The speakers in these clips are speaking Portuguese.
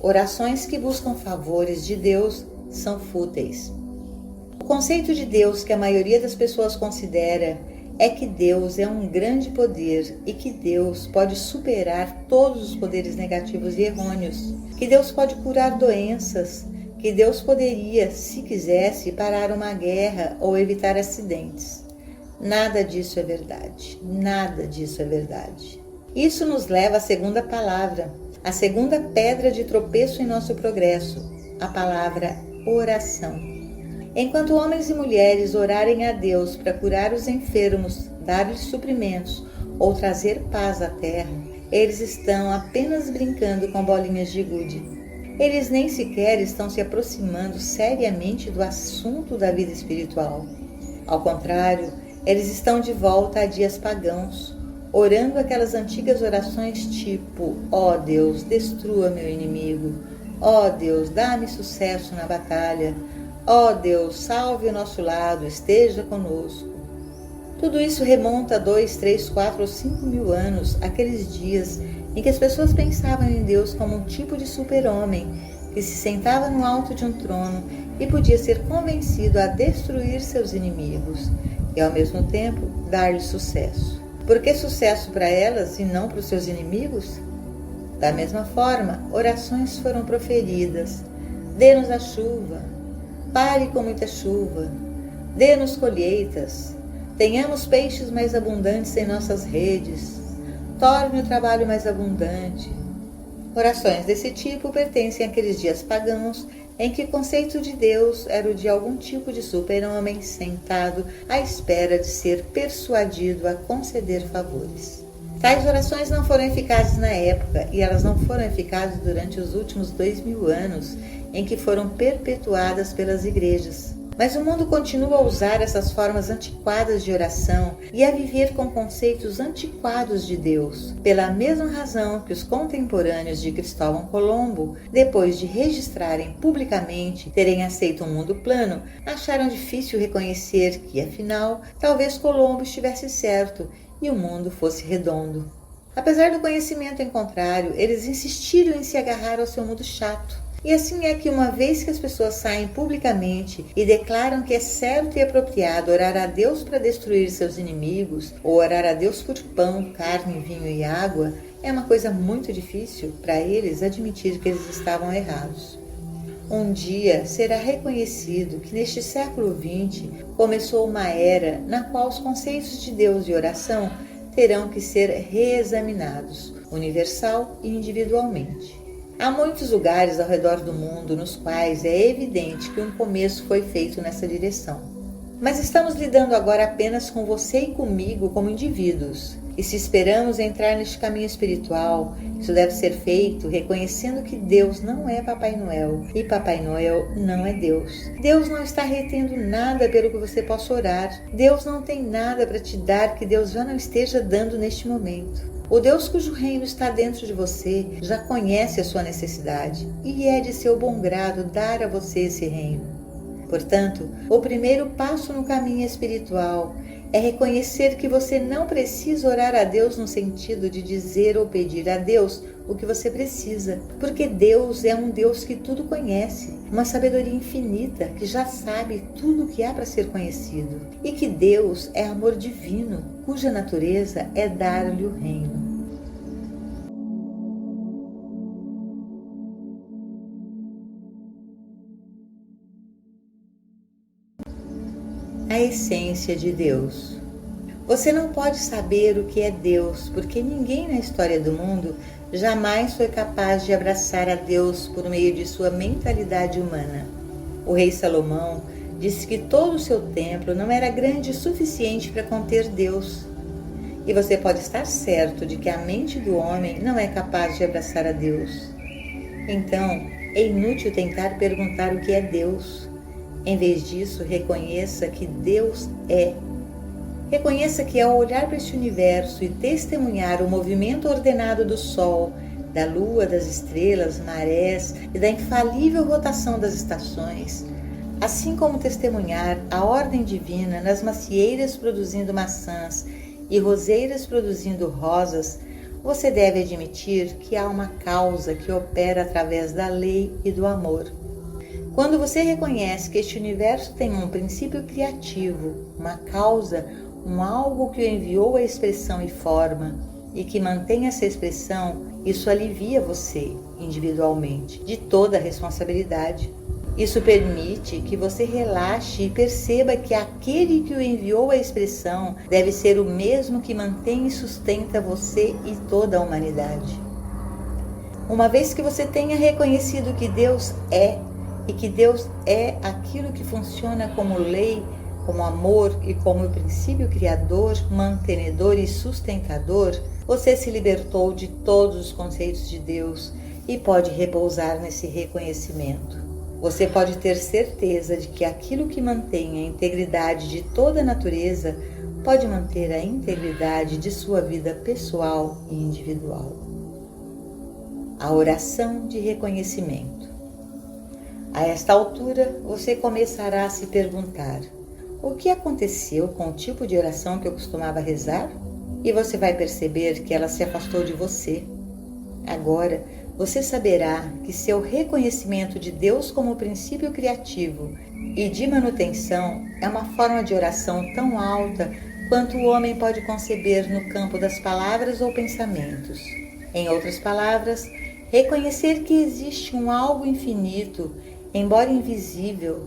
Orações que buscam favores de Deus são fúteis. O conceito de Deus que a maioria das pessoas considera é que Deus é um grande poder e que Deus pode superar todos os poderes negativos e errôneos, que Deus pode curar doenças, que Deus poderia, se quisesse, parar uma guerra ou evitar acidentes. Nada disso é verdade. Nada disso é verdade. Isso nos leva à segunda palavra, a segunda pedra de tropeço em nosso progresso, a palavra oração. Enquanto homens e mulheres orarem a Deus para curar os enfermos, dar-lhes suprimentos ou trazer paz à terra, eles estão apenas brincando com bolinhas de gude. Eles nem sequer estão se aproximando seriamente do assunto da vida espiritual. Ao contrário, eles estão de volta a dias pagãos, orando aquelas antigas orações tipo: ó Deus, destrua meu inimigo. Ó Deus, dá-me sucesso na batalha. Ó Deus, salve o nosso lado, esteja conosco. Tudo isso remonta a 2, 3, 4 ou 5 mil anos, aqueles dias em que as pessoas pensavam em Deus como um tipo de super-homem que se sentava no alto de um trono e podia ser convencido a destruir seus inimigos e, ao mesmo tempo, dar-lhes sucesso. Por que sucesso para elas e não para os seus inimigos? Da mesma forma, orações foram proferidas: dê-nos a chuva, pare com muita chuva, dê-nos colheitas, tenhamos peixes mais abundantes em nossas redes, torne o trabalho mais abundante. Orações desse tipo pertencem àqueles dias pagãos em que o conceito de Deus era o de algum tipo de super-homem sentado à espera de ser persuadido a conceder favores. Tais orações não foram eficazes na época e elas não foram eficazes durante os últimos 2000 anos em que foram perpetuadas pelas igrejas. Mas o mundo continua a usar essas formas antiquadas de oração e a viver com conceitos antiquados de Deus, pela mesma razão que os contemporâneos de Cristóvão Colombo, depois de registrarem publicamente terem aceito um mundo plano, acharam difícil reconhecer que, afinal, talvez Colombo estivesse certo e o mundo fosse redondo. Apesar do conhecimento em contrário, eles insistiram em se agarrar ao seu mundo chato. E assim é que, uma vez que as pessoas saem publicamente e declaram que é certo e apropriado orar a Deus para destruir seus inimigos, ou orar a Deus por pão, carne, vinho e água, é uma coisa muito difícil para eles admitir que eles estavam errados. Um dia será reconhecido que neste século XX começou uma era na qual os conceitos de Deus e oração terão que ser reexaminados, universal e individualmente. Há muitos lugares ao redor do mundo nos quais é evidente que um começo foi feito nessa direção. Mas estamos lidando agora apenas com você e comigo como indivíduos. E se esperamos entrar neste caminho espiritual, isso deve ser feito reconhecendo que Deus não é Papai Noel e Papai Noel não é Deus. Deus não está retendo nada pelo que você possa orar. Deus não tem nada para te dar que Deus já não esteja dando neste momento. O Deus cujo reino está dentro de você já conhece a sua necessidade e é de seu bom grado dar a você esse reino. Portanto, o primeiro passo no caminho espiritual é reconhecer que você não precisa orar a Deus no sentido de dizer ou pedir a Deus o que você precisa, porque Deus é um Deus que tudo conhece, uma sabedoria infinita que já sabe tudo o que há para ser conhecido, e que Deus é amor divino, cuja natureza é dar-lhe o reino. A essência de Deus. Você não pode saber o que é Deus, porque ninguém na história do mundo jamais foi capaz de abraçar a Deus por meio de sua mentalidade humana. O rei Salomão disse que todo o seu templo não era grande o suficiente para conter Deus. E você pode estar certo de que a mente do homem não é capaz de abraçar a Deus. Então, é inútil tentar perguntar o que é Deus. Em vez disso, reconheça que Deus é. Reconheça que ao olhar para este universo e testemunhar o movimento ordenado do Sol, da Lua, das estrelas, marés e da infalível rotação das estações, assim como testemunhar a ordem divina nas macieiras produzindo maçãs e roseiras produzindo rosas, você deve admitir que há uma causa que opera através da lei e do amor. Quando você reconhece que este universo tem um princípio criativo, uma causa, um algo que o enviou à expressão e forma, e que mantém essa expressão, isso alivia você, individualmente, de toda a responsabilidade. Isso permite que você relaxe e perceba que aquele que o enviou à expressão deve ser o mesmo que mantém e sustenta você e toda a humanidade. Uma vez que você tenha reconhecido que Deus é, e que Deus é aquilo que funciona como lei, como amor e como princípio criador, mantenedor e sustentador, você se libertou de todos os conceitos de Deus e pode repousar nesse reconhecimento. Você pode ter certeza de que aquilo que mantém a integridade de toda a natureza pode manter a integridade de sua vida pessoal e individual. A oração de reconhecimento. A esta altura, você começará a se perguntar: o que aconteceu com o tipo de oração que eu costumava rezar? E você vai perceber que ela se afastou de você. Agora, você saberá que seu reconhecimento de Deus como princípio criativo e de manutenção é uma forma de oração tão alta quanto o homem pode conceber no campo das palavras ou pensamentos. Em outras palavras, reconhecer que existe um algo infinito, embora invisível,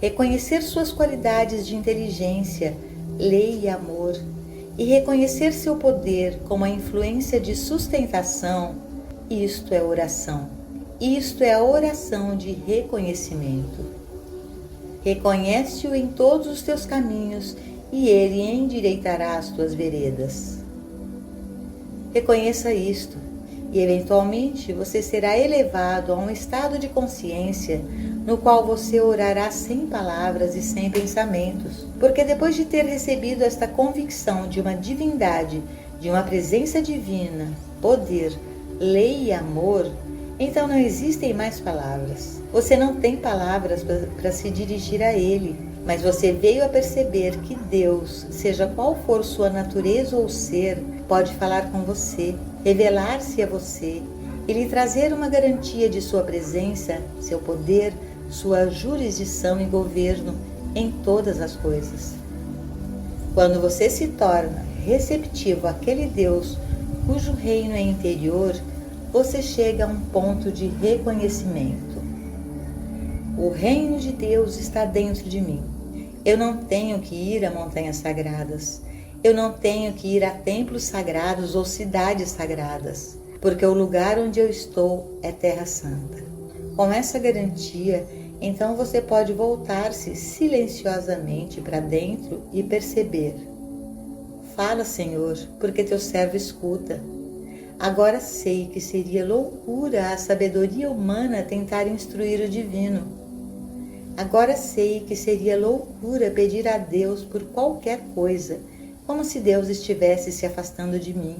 reconhecer suas qualidades de inteligência, lei e amor, e reconhecer seu poder como a influência de sustentação, isto é oração. Isto é a oração de reconhecimento. Reconhece-o em todos os teus caminhos e ele endireitará as tuas veredas. Reconheça isto e eventualmente você será elevado a um estado de consciência no qual você orará sem palavras e sem pensamentos, porque depois de ter recebido esta convicção de uma divindade, de uma presença divina, poder, lei e amor, então não existem mais palavras. Você não tem palavras para se dirigir a Ele, mas você veio a perceber que Deus, seja qual for sua natureza ou ser, pode falar com você, revelar-se a você e lhe trazer uma garantia de sua presença, seu poder, sua jurisdição e governo em todas as coisas. Quando você se torna receptivo àquele Deus cujo reino é interior, você chega a um ponto de reconhecimento. O reino de Deus está dentro de mim. Eu não tenho que ir a montanhas sagradas. Eu não tenho que ir a templos sagrados ou cidades sagradas, porque o lugar onde eu estou é terra santa. Com essa garantia, então você pode voltar-se silenciosamente para dentro e perceber: fala, Senhor, porque teu servo escuta. Agora sei que seria loucura a sabedoria humana tentar instruir o divino. Agora sei que seria loucura pedir a Deus por qualquer coisa, como se Deus estivesse se afastando de mim.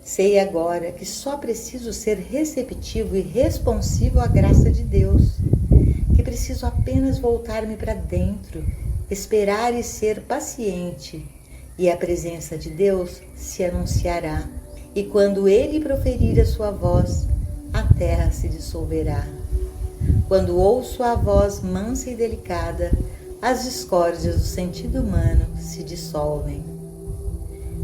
Sei agora que só preciso ser receptivo e responsivo à graça de Deus, que preciso apenas voltar-me para dentro, esperar e ser paciente, e a presença de Deus se anunciará. E quando Ele proferir a sua voz, a terra se dissolverá. Quando ouço a voz mansa e delicada, as discórdias do sentido humano se dissolvem.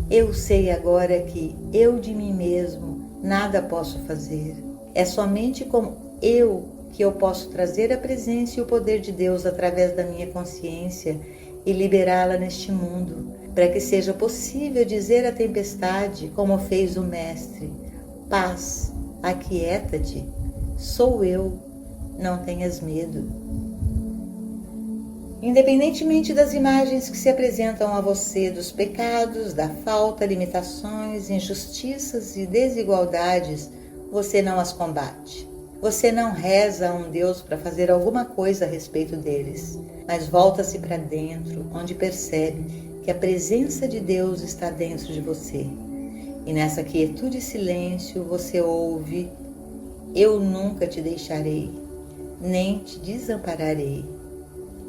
Eu sei agora que eu de mim mesmo nada posso fazer. É somente com eu que eu posso trazer a presença e o poder de Deus através da minha consciência e liberá-la neste mundo, para que seja possível dizer à tempestade, como fez o Mestre: paz, aquieta-te, sou eu, não tenhas medo. Independentemente das imagens que se apresentam a você dos pecados, da falta, limitações, injustiças e desigualdades, você não as combate. Você não reza a um Deus para fazer alguma coisa a respeito deles, mas volta-se para dentro, onde percebe que a presença de Deus está dentro de você. E nessa quietude e silêncio você ouve: eu nunca te deixarei, nem te desampararei.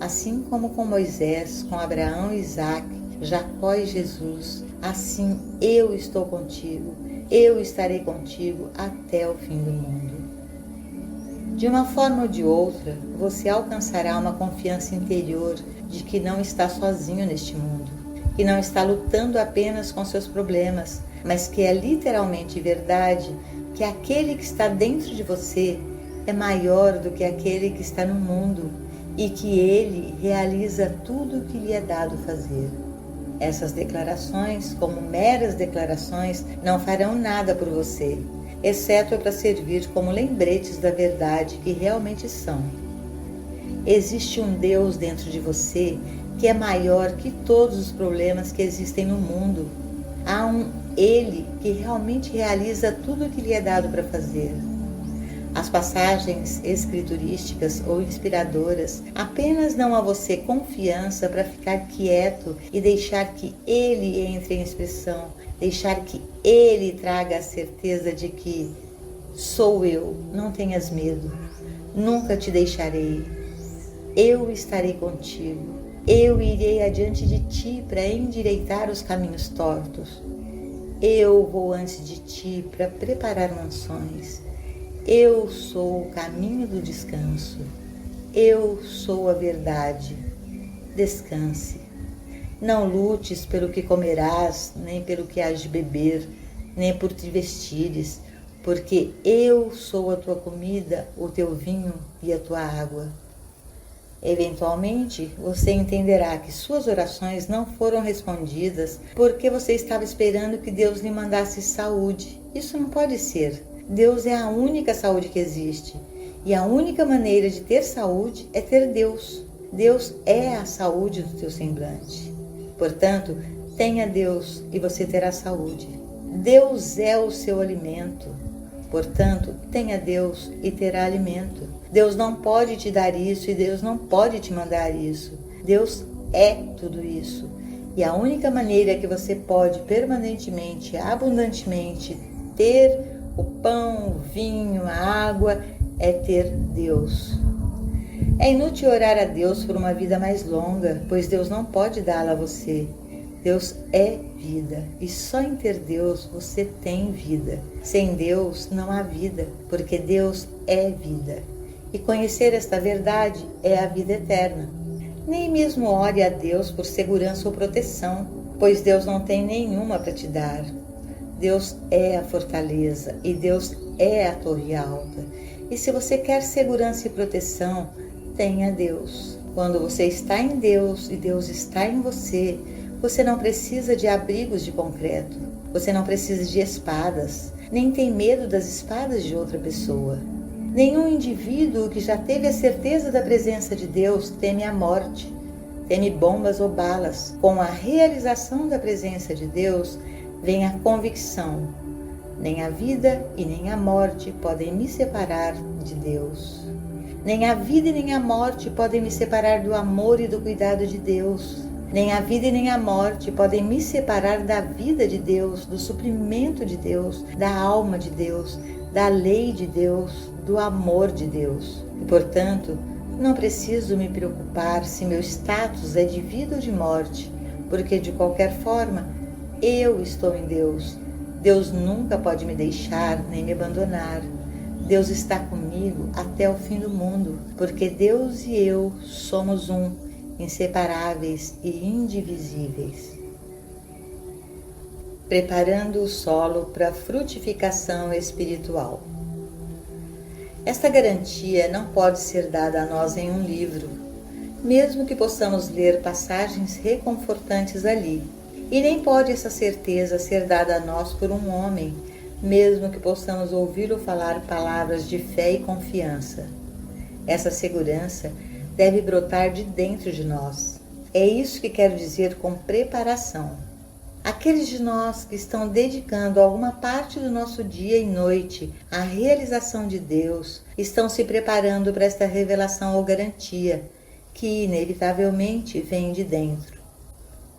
Assim como com Moisés, com Abraão e Isaque, Jacó e Jesus, assim eu estou contigo, eu estarei contigo até o fim do mundo. De uma forma ou de outra, você alcançará uma confiança interior de que não está sozinho neste mundo, que não está lutando apenas com seus problemas, mas que é literalmente verdade que aquele que está dentro de você é maior do que aquele que está no mundo e que ele realiza tudo o que lhe é dado fazer. Essas declarações, como meras declarações, não farão nada por você, exceto para servir como lembretes da verdade que realmente são. Existe um Deus dentro de você que é maior que todos os problemas que existem no mundo. Há um Ele que realmente realiza tudo o que lhe é dado para fazer. As passagens escriturísticas ou inspiradoras apenas dão a você confiança para ficar quieto e deixar que Ele entre em expressão, deixar que Ele traga a certeza de que sou eu, não tenhas medo, nunca te deixarei, eu estarei contigo, eu irei adiante de ti para endireitar os caminhos tortos, eu vou antes de ti para preparar mansões. Eu sou o caminho do descanso. Eu sou a verdade. Descanse. Não lutes pelo que comerás, nem pelo que hás de beber, nem por te vestires, porque eu sou a tua comida, o teu vinho e a tua água. Eventualmente, você entenderá que suas orações não foram respondidas porque você estava esperando que Deus lhe mandasse saúde. Isso não pode ser. Deus é a única saúde que existe. E a única maneira de ter saúde é ter Deus. Deus é a saúde do teu semblante. Portanto, tenha Deus e você terá saúde. Deus é o seu alimento. Portanto, tenha Deus e terá alimento. Deus não pode te dar isso e Deus não pode te mandar isso. Deus é tudo isso. E a única maneira que você pode permanentemente, abundantemente ter o pão, o vinho, a água, é ter Deus. É inútil orar a Deus por uma vida mais longa, pois Deus não pode dá-la a você. Deus é vida, e só em ter Deus você tem vida. Sem Deus não há vida, porque Deus é vida. E conhecer esta verdade é a vida eterna. Nem mesmo ore a Deus por segurança ou proteção, pois Deus não tem nenhuma para te dar. Deus é a fortaleza e Deus é a torre alta. E se você quer segurança e proteção, tenha Deus. Quando você está em Deus e Deus está em você, você não precisa de abrigos de concreto, você não precisa de espadas, nem tem medo das espadas de outra pessoa. Nenhum indivíduo que já teve a certeza da presença de Deus teme a morte, teme bombas ou balas. Com a realização da presença de Deus, vem a convicção: nem a vida e nem a morte podem me separar de Deus. Nem a vida e nem a morte podem me separar do amor e do cuidado de Deus. Nem a vida e nem a morte podem me separar da vida de Deus, do suprimento de Deus, da alma de Deus, da lei de Deus, do amor de Deus. E, portanto, não preciso me preocupar se meu status é de vida ou de morte, porque de qualquer forma, eu estou em Deus. Deus nunca pode me deixar nem me abandonar. Deus está comigo até o fim do mundo, porque Deus e eu somos um, inseparáveis e indivisíveis. Preparando o solo para a frutificação espiritual. Esta garantia não pode ser dada a nós em um livro, mesmo que possamos ler passagens reconfortantes ali. E nem pode essa certeza ser dada a nós por um homem, mesmo que possamos ouvi-lo falar palavras de fé e confiança. Essa segurança deve brotar de dentro de nós. É isso que quero dizer com preparação. Aqueles de nós que estão dedicando alguma parte do nosso dia e noite à realização de Deus, estão se preparando para esta revelação ou garantia, que inevitavelmente vem de dentro.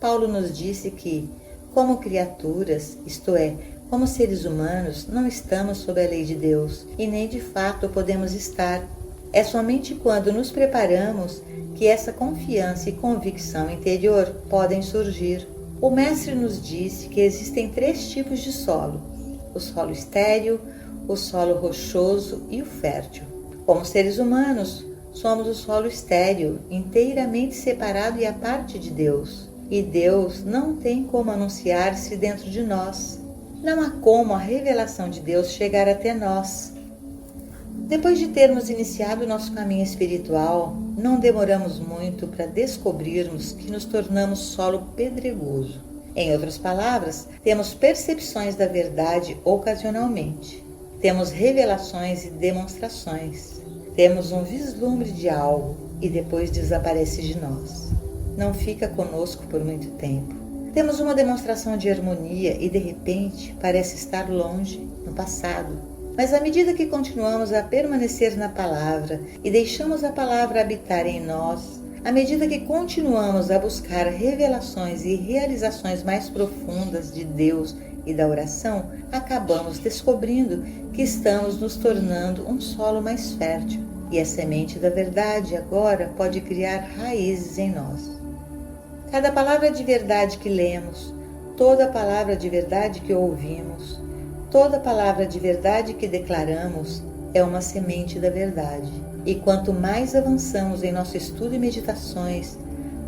Paulo nos disse que, como criaturas, isto é, como seres humanos, não estamos sob a lei de Deus e nem de fato podemos estar. É somente quando nos preparamos que essa confiança e convicção interior podem surgir. O Mestre nos disse que existem 3 tipos de solo: o solo estéril, o solo rochoso e o fértil. Como seres humanos, somos o solo estéril, inteiramente separado e à parte de Deus. E Deus não tem como anunciar-se dentro de nós. Não há como a revelação de Deus chegar até nós. Depois de termos iniciado o nosso caminho espiritual, não demoramos muito para descobrirmos que nos tornamos solo pedregoso. Em outras palavras, temos percepções da verdade ocasionalmente. Temos revelações e demonstrações. Temos um vislumbre de algo e depois desaparece de nós. Não fica conosco por muito tempo. Temos uma demonstração de harmonia e de repente parece estar longe, no passado. Mas à medida que continuamos a permanecer na palavra e deixamos a palavra habitar em nós, à medida que continuamos a buscar revelações e realizações mais profundas de Deus e da oração, acabamos descobrindo que estamos nos tornando um solo mais fértil e a semente da verdade agora pode criar raízes em nós. Cada palavra de verdade que lemos, toda palavra de verdade que ouvimos, toda palavra de verdade que declaramos é uma semente da verdade. E quanto mais avançamos em nosso estudo e meditações,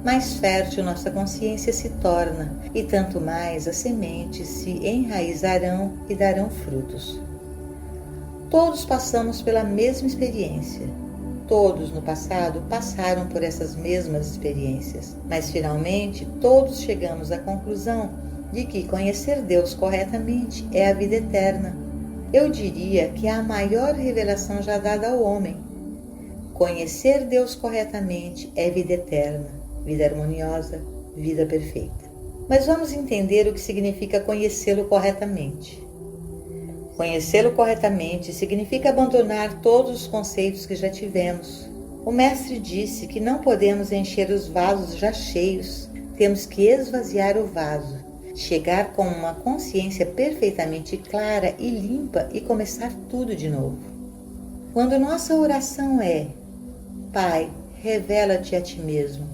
mais fértil nossa consciência se torna e tanto mais as sementes se enraizarão e darão frutos. Todos passamos pela mesma experiência. Todos no passado passaram por essas mesmas experiências, mas finalmente todos chegamos à conclusão de que conhecer Deus corretamente é a vida eterna. Eu diria que é a maior revelação já dada ao homem. Conhecer Deus corretamente é vida eterna, vida harmoniosa, vida perfeita. Mas vamos entender o que significa conhecê-lo corretamente. Conhecê-lo corretamente significa abandonar todos os conceitos que já tivemos. O Mestre disse que não podemos encher os vasos já cheios, temos que esvaziar o vaso, chegar com uma consciência perfeitamente clara e limpa e começar tudo de novo. Quando nossa oração é: Pai, revela-te a ti mesmo,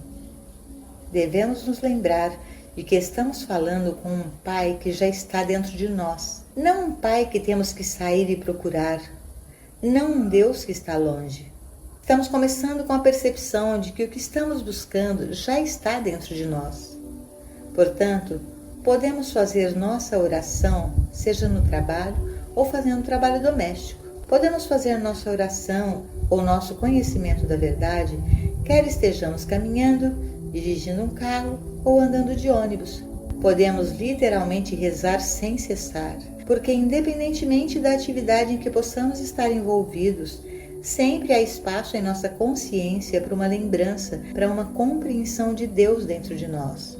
devemos nos lembrar de que estamos falando com um Pai que já está dentro de nós, não um Pai que temos que sair e procurar, não um Deus que está longe. Estamos começando com a percepção de que o que estamos buscando já está dentro de nós. Portanto, podemos fazer nossa oração, seja no trabalho ou fazendo trabalho doméstico. Podemos fazer nossa oração ou nosso conhecimento da verdade, quer estejamos caminhando, dirigindo um carro ou andando de ônibus. Podemos literalmente rezar sem cessar, porque independentemente da atividade em que possamos estar envolvidos, sempre há espaço em nossa consciência para uma lembrança, para uma compreensão de Deus dentro de nós.